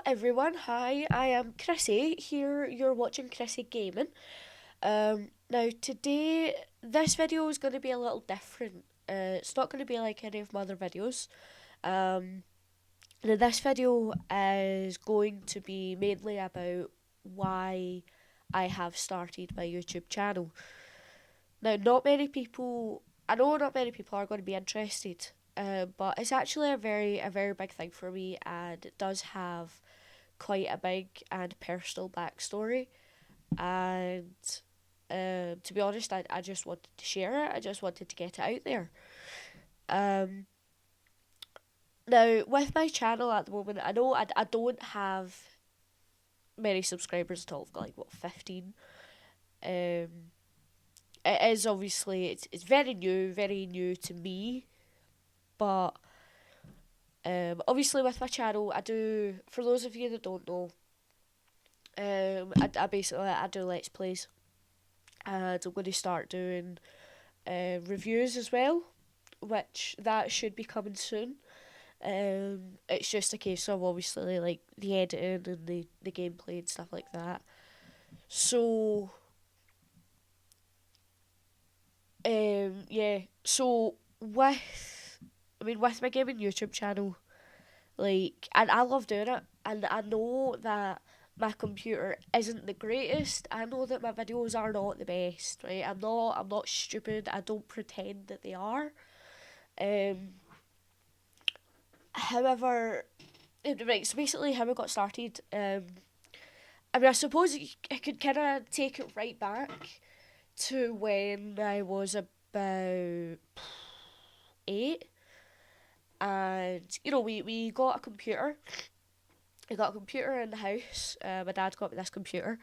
everyone, hi, I am Chrissy. Here you're watching Chrissy Gaming. Now today this video is going to be a little different. It's not going to be like any of my other videos. Um, Now this video is going to be mainly about why I have started my YouTube channel. Now, I know not many people are going to be interested, but it's actually a very big thing for me, and it does have quite a big and personal backstory. And to be honest, I just wanted to share it. I just wanted to get it out there. Um, Now, with my channel at the moment, I know I don't have many subscribers at all. I've got like, what, 15? Um, it is obviously, it's very new to me. But obviously, with my channel, I do, for those of you that don't know, I basically I do Let's Plays. And I'm going to start doing reviews as well, which that should be coming soon. It's just a case of obviously like the editing and the gameplay and stuff like that. So yeah. So with my gaming YouTube channel, like, and I love doing it, and I know that my computer isn't the greatest. I know that my videos are not the best, right? I'm not stupid. I don't pretend that they are. Um, However, right. So basically, how I got started. I suppose I could kind of take it right back to when I was about 8, and we got a computer. We got a computer in the house. My dad got me this computer,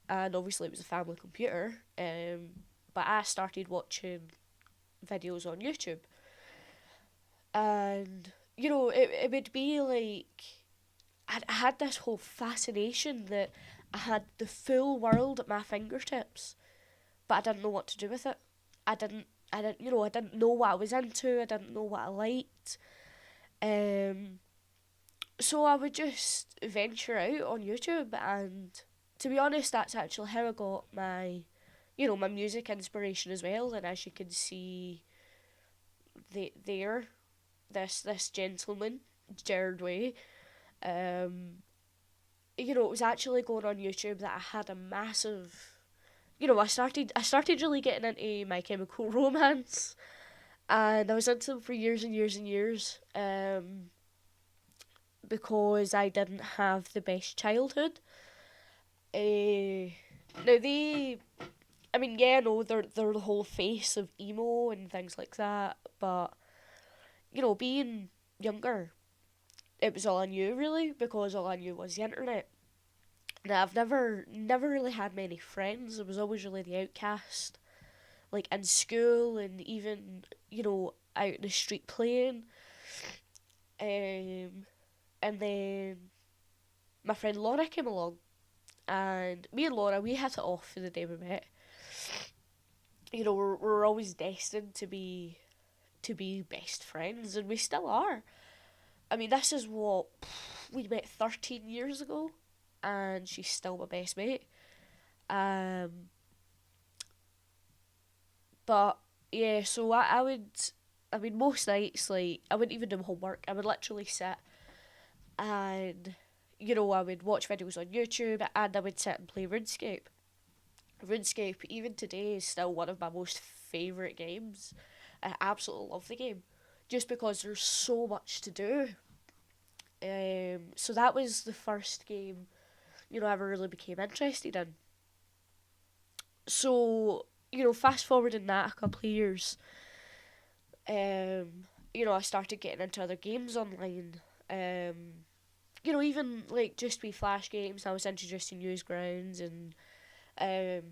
and obviously it was a family computer. But I started watching videos on YouTube, and it would be like I had this whole fascination that I had the full world at my fingertips, but I didn't know what to do with it. I didn't know what I was into. I didn't know what I liked. Um, so I would just venture out on YouTube, and to be honest, that's actually how I got my music inspiration as well. And as you can see, there, this gentleman, Jared Way, um, it was actually going on YouTube that I had a massive. I started really getting into My Chemical Romance, and I was into them for years and years and years. Because I didn't have the best childhood. Now yeah, no, they're the whole face of emo and things like that. But being younger, it was all I knew really, because all I knew was the internet. Now I've never really had many friends. I was always really the outcast, like in school and even out in the street playing. Um, and then my friend Laura came along, and me and Laura, we hit it off from the day we met. We're always destined to be best friends, and we still are. I mean, this is what we met 13 years ago, and she's still my best mate. Um, but yeah, so I would. I mean, most nights, like, I wouldn't even do homework. I would literally sit and, I would watch videos on YouTube, and I would sit and play RuneScape. RuneScape, even today, is still one of my most favourite games. I absolutely love the game, just because there's so much to do. So that was the first game, I ever really became interested in. So, fast forward in that a couple of years, I started getting into other games online. Even like just be flash games. I was introduced to Newsgrounds and um,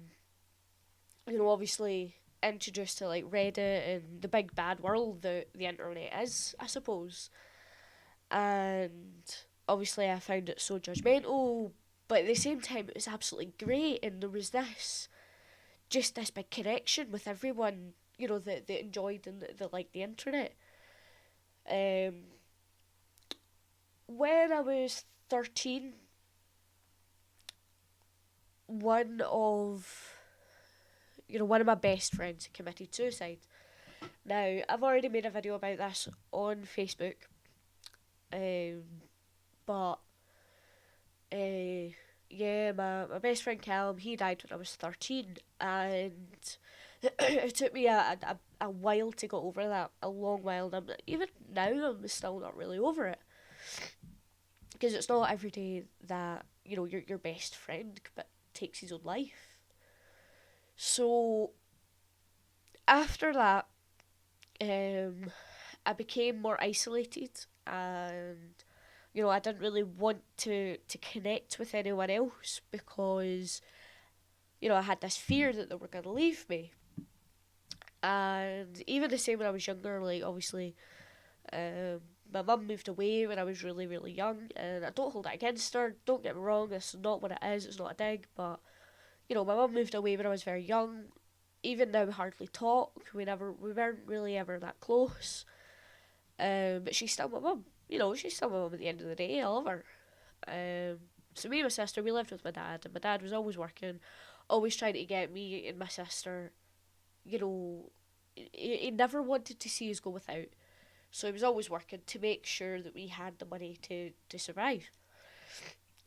obviously introduced to like Reddit and the big bad world that the internet is, I suppose. And obviously, I found it so judgmental, but at the same time, it was absolutely great, and there was this big connection with everyone, that enjoyed and that liked the internet. Um, when I was 13, one of one of my best friends committed suicide. Now, I've already made a video about this on Facebook, um, but yeah, my best friend Callum, he died when I was 13, and it took me a while to get over that, a long while. And even now, I'm still not really over it, because it's not every day that your best friend takes his own life. So after that, um, I became more isolated, and I didn't really want to connect with anyone else, because I had this fear that they were going to leave me. And even the same when I was younger, like, obviously, my mum moved away when I was really, really young, and I don't hold it against her. Don't get me wrong, this is not what it is. It's not a dig, but my mum moved away when I was very young. Even now, we hardly talk. We weren't really ever that close. But she's still my mum. She's still my mum at the end of the day. I love her. So me and my sister, we lived with my dad, and my dad was always working, always trying to get me and my sister. He never wanted to see us go without. So he was always working to make sure that we had the money to survive.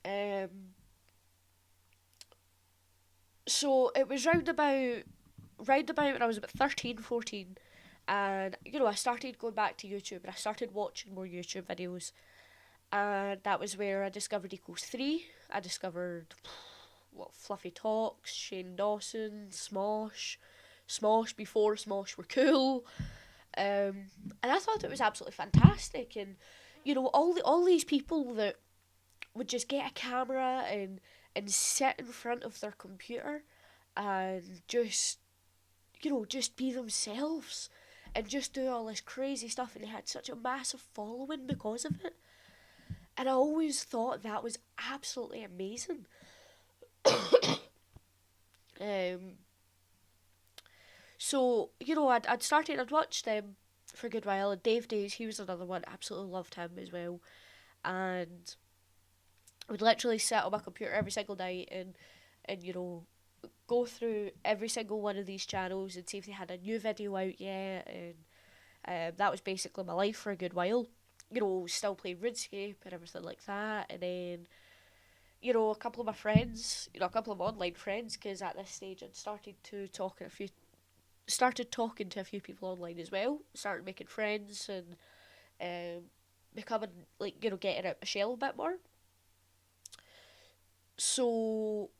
Um, so it was round about when I was about 13, 14, and I started going back to YouTube, and I started watching more YouTube videos, and that was where I discovered Equals 3. I discovered Fluffy Talks, Shane Dawson, Smosh before Smosh were cool, and I thought it was absolutely fantastic. And all these people that would just get a camera and sit in front of their computer and just be themselves and just do all this crazy stuff, and they had such a massive following because of it. And I always thought that was absolutely amazing. um, so I'd watched them for a good while, and Dave Days, he was another one. Absolutely loved him as well, and I would literally sit on my computer every single night and go through every single one of these channels and see if they had a new video out yet, and that was basically my life for a good while. Still playing RuneScape and everything like that, and then a couple of my friends, a couple of online friends, because at this stage I'd started talking to a few people online as well, started making friends, and becoming, like, getting out my shell a bit more. So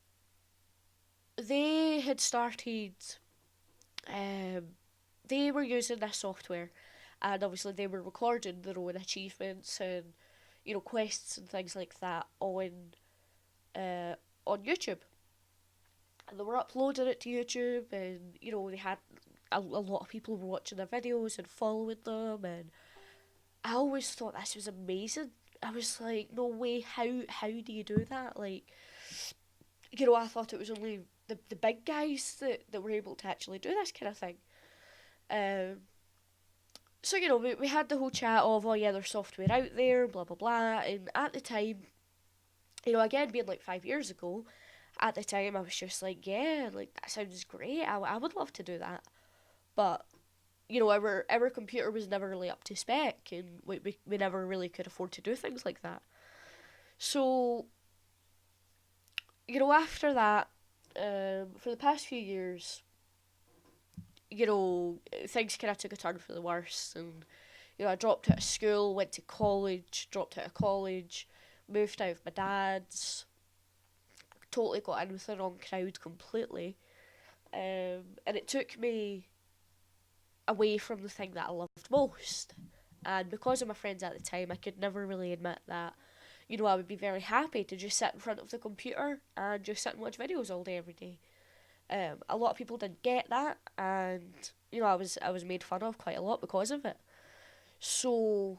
they had started, um, they were using this software, and obviously they were recording their own achievements and quests and things like that uh, on YouTube, and they were uploading it to YouTube, and they had a lot of people were watching their videos and following them, and I always thought this was amazing. I was like, no way, how do you do that? Like, I thought it was only the big guys that were able to actually do this kind of thing. Um, so we had the whole chat of, oh yeah, there's software out there, blah blah blah, and at the time, again being like 5 years ago, at the time I was just like, yeah, like that sounds great. I would love to do that, but our computer was never really up to spec, and we never really could afford to do things like that. So after that, for the past few years, things kind of took a turn for the worse, and I dropped out of school, went to college, dropped out of college, moved out of my dad's, totally got in with the wrong crowd completely, and it took me away from the thing that I loved most. And because of my friends at the time, I could never really admit that I would be very happy to just sit in front of the computer and just sit and watch videos all day every day. A lot of people didn't get that, and I was made fun of quite a lot because of it. So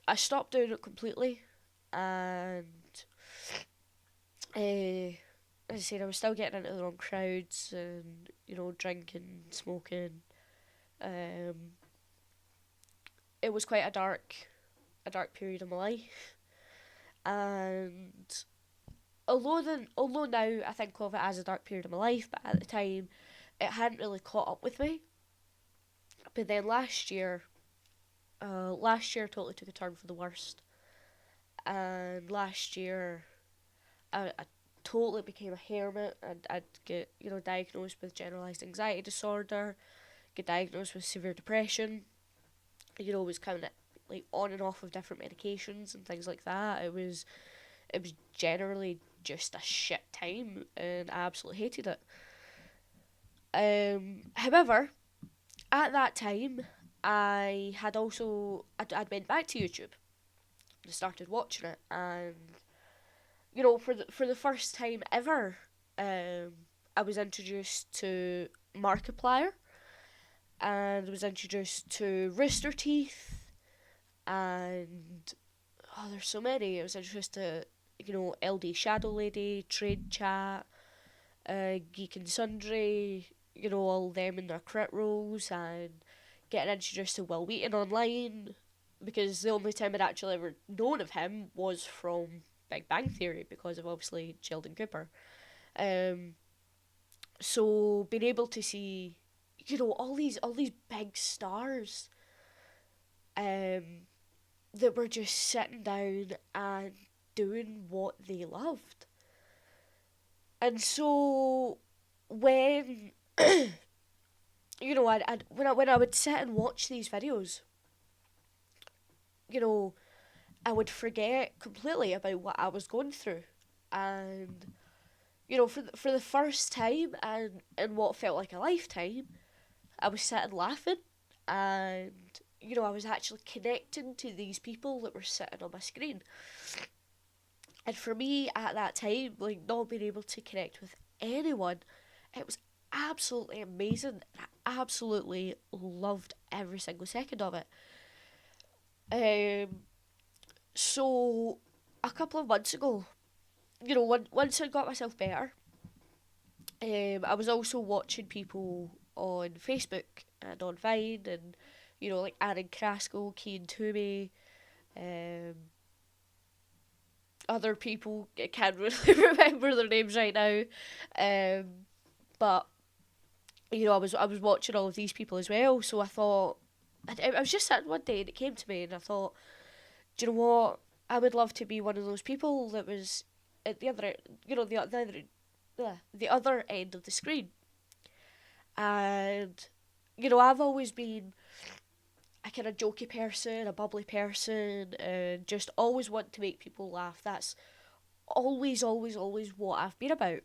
I stopped doing it completely, and as I said, I was still getting into the wrong crowds, and drinking, smoking. Um, it was quite a dark a dark period of my life, and although now I think of it as a dark period of my life, but at the time it hadn't really caught up with me. But then last year totally took a turn for the worst, and last year I totally became a hermit, and I'd get diagnosed with generalized anxiety disorder, get diagnosed with severe depression. Was kind of like on and off of different medications and things like that. It was generally just a shit time, and I absolutely hated it. However, at that time, I'd went back to YouTube and started watching it, and for the first time ever, I was introduced to Markiplier, and was introduced to Rooster Teeth, and there's so many. I was introduced to LD Shadow Lady, Trade Chat, Geek and Sundry, all them in their crit roles, and getting introduced to Will Wheaton online, because the only time I'd actually ever known of him was from Big Bang Theory, because of obviously Sheldon Cooper. So being able to see, all these big stars, that were just sitting down and doing what they loved. And so when when I would sit and watch these videos, I would forget completely about what I was going through, and for the first time, and in what felt like a lifetime, I was sitting laughing, and I was actually connecting to these people that were sitting on my screen. And for me at that time, like, not being able to connect with anyone, it was absolutely amazing. I absolutely loved every single second of it. So a couple of months ago, once I got myself better, I was also watching people on Facebook and on Vine, and like Aaron Kraskell, Cian Toomey, other people. I can't really remember their names right now, but I was watching all of these people as well. So I thought, I was just sitting one day and it came to me, and I thought, do you know what? I would love to be one of those people that was at the other, the other end of the screen. And I've always been a kind of jokey person, a bubbly person, and just always want to make people laugh. That's always, always, always what I've been about.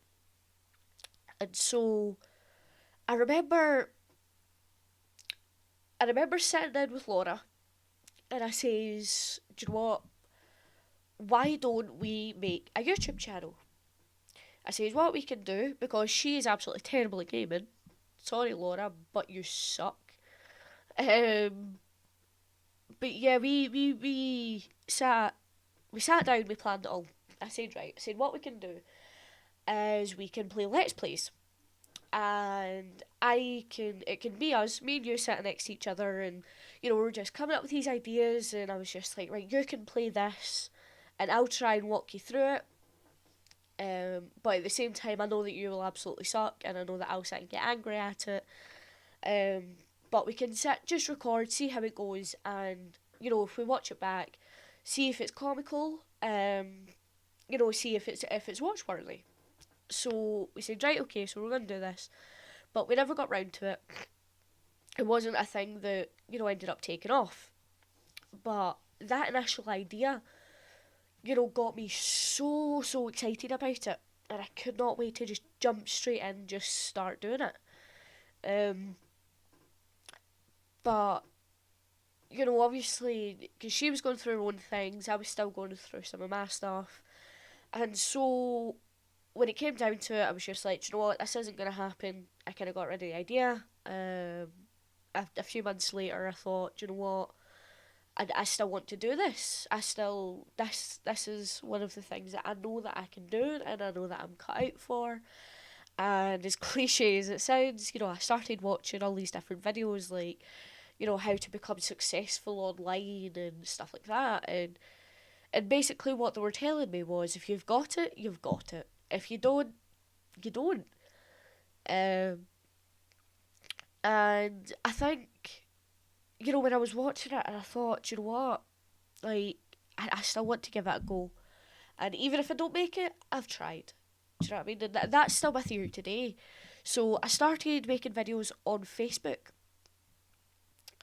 And so I remember sitting down with Laura, and I says, do you know what? Why don't we make a YouTube channel? I says, what we can do, because she is absolutely terrible at gaming. Sorry, Laura, but you suck. But yeah, we sat down, we planned it all. I said, right, what we can do is we can play Let's Plays. And it can be us, me and you sitting next to each other, and we're just coming up with these ideas, and I was just like, right, you can play this, and I'll try and walk you through it. But at the same time, I know that you will absolutely suck, and I know that I'll sit and get angry at it. But we can just record, see how it goes, and if we watch it back, see if it's comical, see if it's watch worthy. So we said, right, okay, so we're gonna do this, but we never got round to it. It wasn't a thing that ended up taking off, but that initial idea, got me so excited about it, and I could not wait to just jump straight in and just start doing it. But obviously, because she was going through her own things, I was still going through some of my stuff, and so when it came down to it, I was just like, do you know what, this isn't going to happen. I kind of got rid of the idea. A few months later, I thought, do you know what, I still want to do this. This is one of the things that I know that I can do, and I know that I'm cut out for. And as cliche as it sounds, I started watching all these different videos, like, you know, how to become successful online and stuff like that. And basically what they were telling me was, if you've got it, you've got it. If you don't, you don't. Um, and I think, you know, when I was watching it, and I thought, "Do you know what? Like, I still want to give it a go. And even if I don't make it, I've tried." Do you know what I mean? And that's still with you today. So I started making videos on Facebook.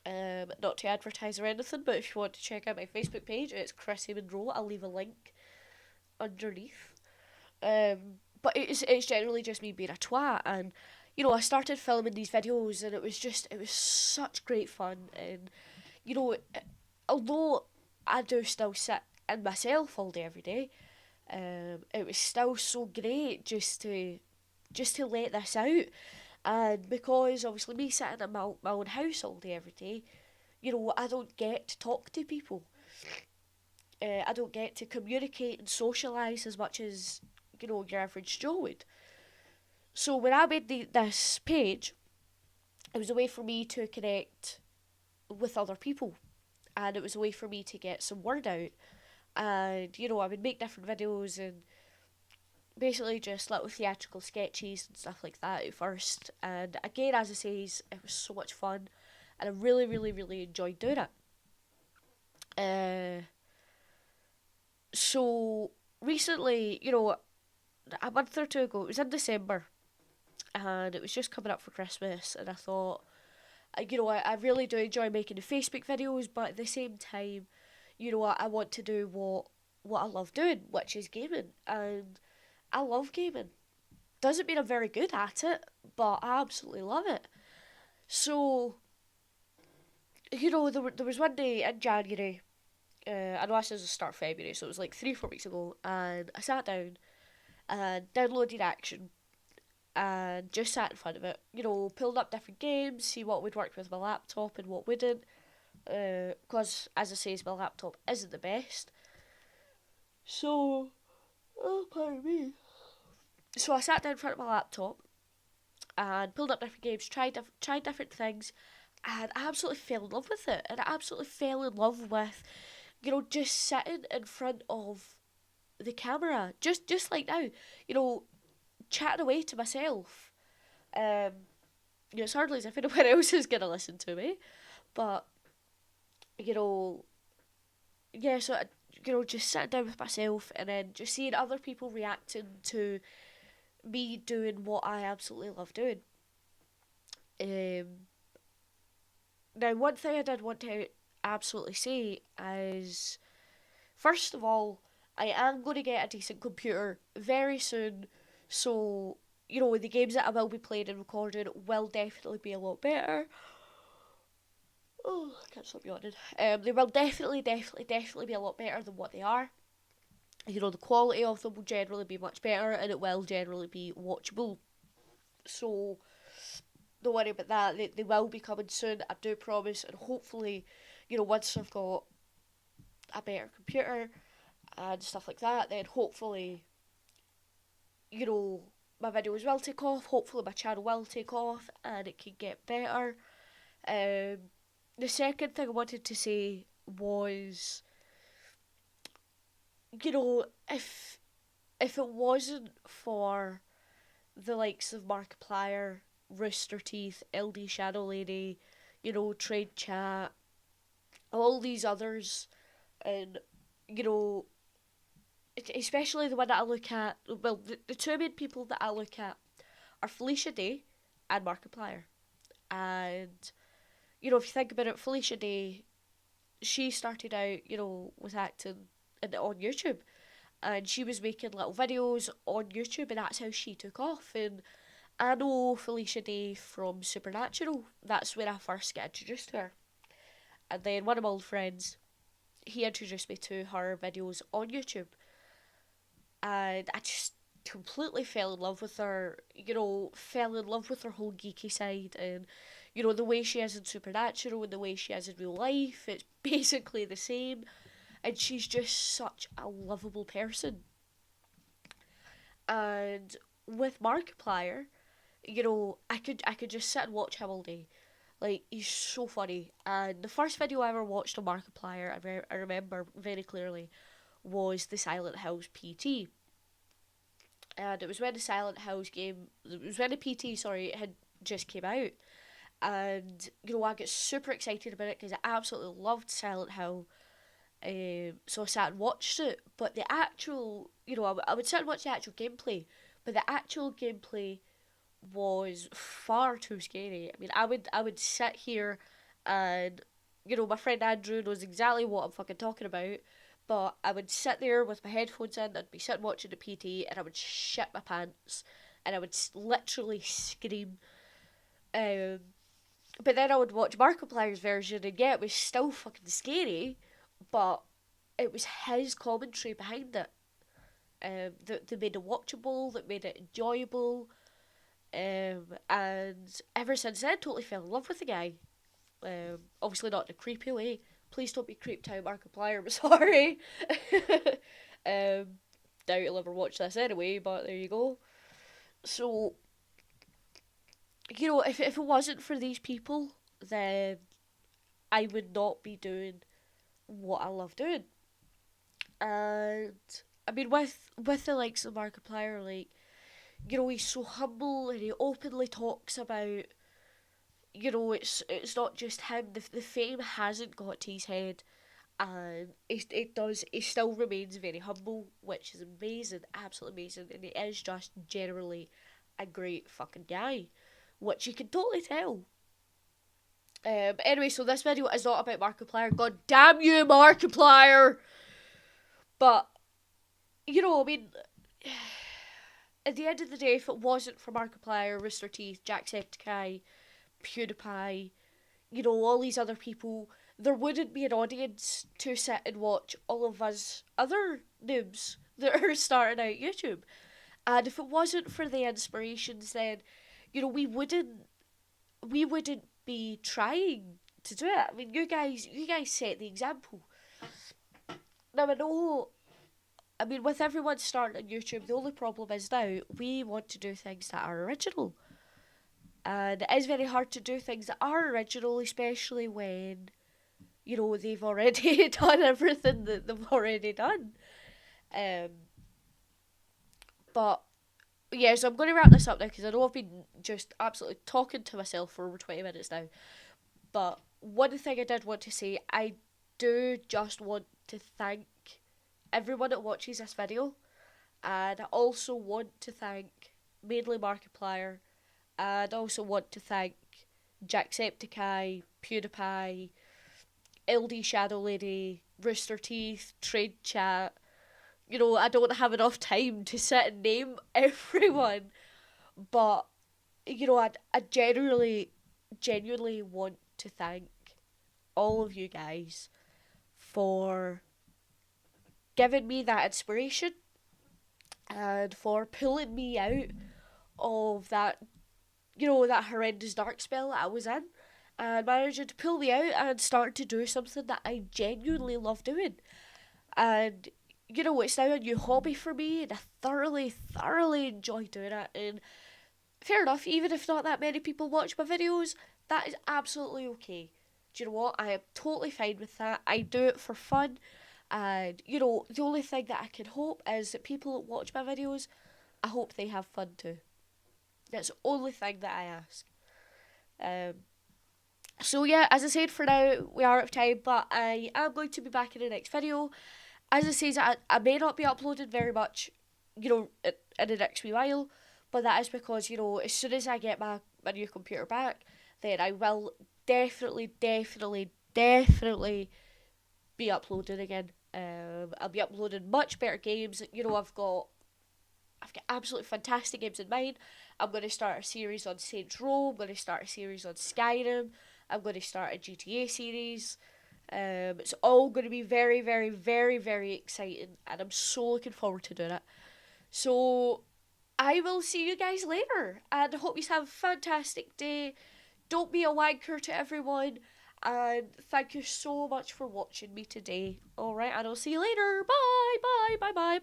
Not to advertise or anything, but if you want to check out my Facebook page, it's Chrissy Monroe. I'll leave a link underneath. But it's generally just me being a twat, and you know, I started filming these videos, and it was such great fun. And you know, although I do still sit in myself all day every day, it was still so great just to let this out. And because obviously me sitting in my own house all day every day, you know, I don't get to talk to people. I don't get to communicate and socialise as much as, you know, your average Joe would. So when I made this page, it was a way for me to connect with other people, and it was a way for me to get some word out. And you know, I would make different videos and basically just little theatrical sketches and stuff like that at first. And again, as I say, it was so much fun, and I really, really, really enjoyed doing it. So recently, you know, a month or two ago, it was in December, and it was just coming up for Christmas, and I thought, you know, I really do enjoy making the Facebook videos, but at the same time, you know, I want to do what I love doing, which is gaming, and I love gaming. Doesn't mean I'm very good at it, but I absolutely love it. So, you know, there was one day in January, I know this is the start of February, so it was like 3 or 4 weeks ago, and I sat down and downloaded Action and just sat in front of it. You know, pulled up different games, see what would work with my laptop and what wouldn't. Because, as I say, my laptop isn't the best. So, oh, pardon me. So I sat down in front of my laptop and pulled up different games, tried different things, and I absolutely fell in love with it. And I absolutely fell in love with, you know, just sitting in front of the camera, just like now, you know, chatting away to myself. You know, it's hardly as if anyone else is gonna listen to me, but you know, yeah. So you know, just sitting down with myself and then just seeing other people reacting to me doing what I absolutely love doing. Um, Now, one thing I did want to absolutely say is, first of all, I am going to get a decent computer very soon, so you know the games that I will be playing and recording will definitely be a lot better. Oh, I can't stop yawning. They will definitely be a lot better than what they are. You know, the quality of them will generally be much better, and it will generally be watchable. So don't worry about that. They will be coming soon, I do promise, and hopefully, you know, once I've got a better computer and stuff like that, then hopefully, you know, my videos will take off. Hopefully, my channel will take off and it can get better. The second thing I wanted to say was, you know, if it wasn't for the likes of Markiplier, Rooster Teeth, LD Shadow Lady, you know, Trade Chat, all these others, and you know, especially the one that I look at. Well, the two main people that I look at are Felicia Day and Markiplier, and you know, if you think about it, Felicia Day, she started out, you know, with acting on YouTube, and she was making little videos on YouTube, and that's how she took off. And I know Felicia Day from Supernatural. That's when I first got introduced to her. And then one of my old friends, he introduced me to her videos on YouTube. And I just completely fell in love with her, you know, fell in love with her whole geeky side, and, you know, the way she is in Supernatural and the way she is in real life, it's basically the same. And she's just such a lovable person. And with Markiplier, you know, I could just sit and watch him all day. Like, he's so funny. And the first video I ever watched on Markiplier, I remember very clearly, was the Silent Hills PT. And it was when the Silent Hills game, it was when the PT, sorry, it had just came out. And, I get super excited about it because I absolutely loved Silent Hill. So I sat and watched it. But the actual, I would sit and watch the actual gameplay. But the actual gameplay was far too scary. I mean, I would sit here and my friend Andrew knows exactly what I'm fucking talking about. But I would sit there with my headphones in and be sitting watching the PT, and I would shit my pants, and I would literally scream. Um, but then I would watch Markiplier's version, and yeah, it was still fucking scary, but it was his commentary behind it. That made it watchable, that made it enjoyable, and ever since then, totally fell in love with the guy. Obviously not in a creepy way. Please don't be creeped out, Markiplier. I'm sorry. Doubt you'll ever watch this anyway, but there you go. So, if it wasn't for these people, then I would not be doing what I love doing. And I mean, with the likes of Markiplier, like, he's so humble and he openly talks about, it's not just him. The fame hasn't got to his head, and it does. He still remains very humble, which is amazing, absolutely amazing, and he is just generally a great fucking guy, which you can totally tell. Anyway, so this video is not about Markiplier. God damn you, Markiplier! But I mean, at the end of the day, if it wasn't for Markiplier, Rooster Teeth, Jacksepticeye, PewDiePie, all these other people, there wouldn't be an audience to sit and watch all of us other noobs that are starting out YouTube. And if it wasn't for the inspirations, then, we wouldn't be trying to do it. I mean, you guys set the example. Now, with everyone starting on YouTube, the only problem is now we want to do things that are original. And it is very hard to do things that are original, especially when, they've already done everything that they've already done. Um, but, yeah, so I'm going to wrap this up now because I know I've been just absolutely talking to myself for over 20 minutes now. But one thing I did want to say, I do just want to thank everyone that watches this video. And I also want to thank mainly Markiplier. And I also want to thank Jacksepticeye, PewDiePie, LD Shadow Lady, Rooster Teeth, Trade Chat. I don't have enough time to sit and name everyone. But, I genuinely want to thank all of you guys for giving me that inspiration and for pulling me out of that, that horrendous dark spell that I was in, and managing to pull me out and start to do something that I genuinely love doing. And, it's now a new hobby for me, and I thoroughly enjoy doing it. And fair enough, even if not that many people watch my videos, that is absolutely okay. Do you know what? I am totally fine with that. I do it for fun. And, the only thing that I can hope is that people that watch my videos, I hope they have fun too. That's the only thing that I ask. Um, so yeah, as I said, for now, we are out of time, but I am going to be back in the next video. As I said, I may not be uploading very much, in the next wee while, but that is because, as soon as I get my new computer back, then I will definitely be uploading again. I'll be uploading much better games. I've got absolutely fantastic games in mind. I'm going to start a series on Saints Row. I'm going to start a series on Skyrim. I'm going to start a GTA series. It's all going to be very exciting, and I'm so looking forward to doing it. So I will see you guys later, and I hope you have a fantastic day. Don't be a wanker to everyone, and thank you so much for watching me today. Alright, and I'll see you later. Bye.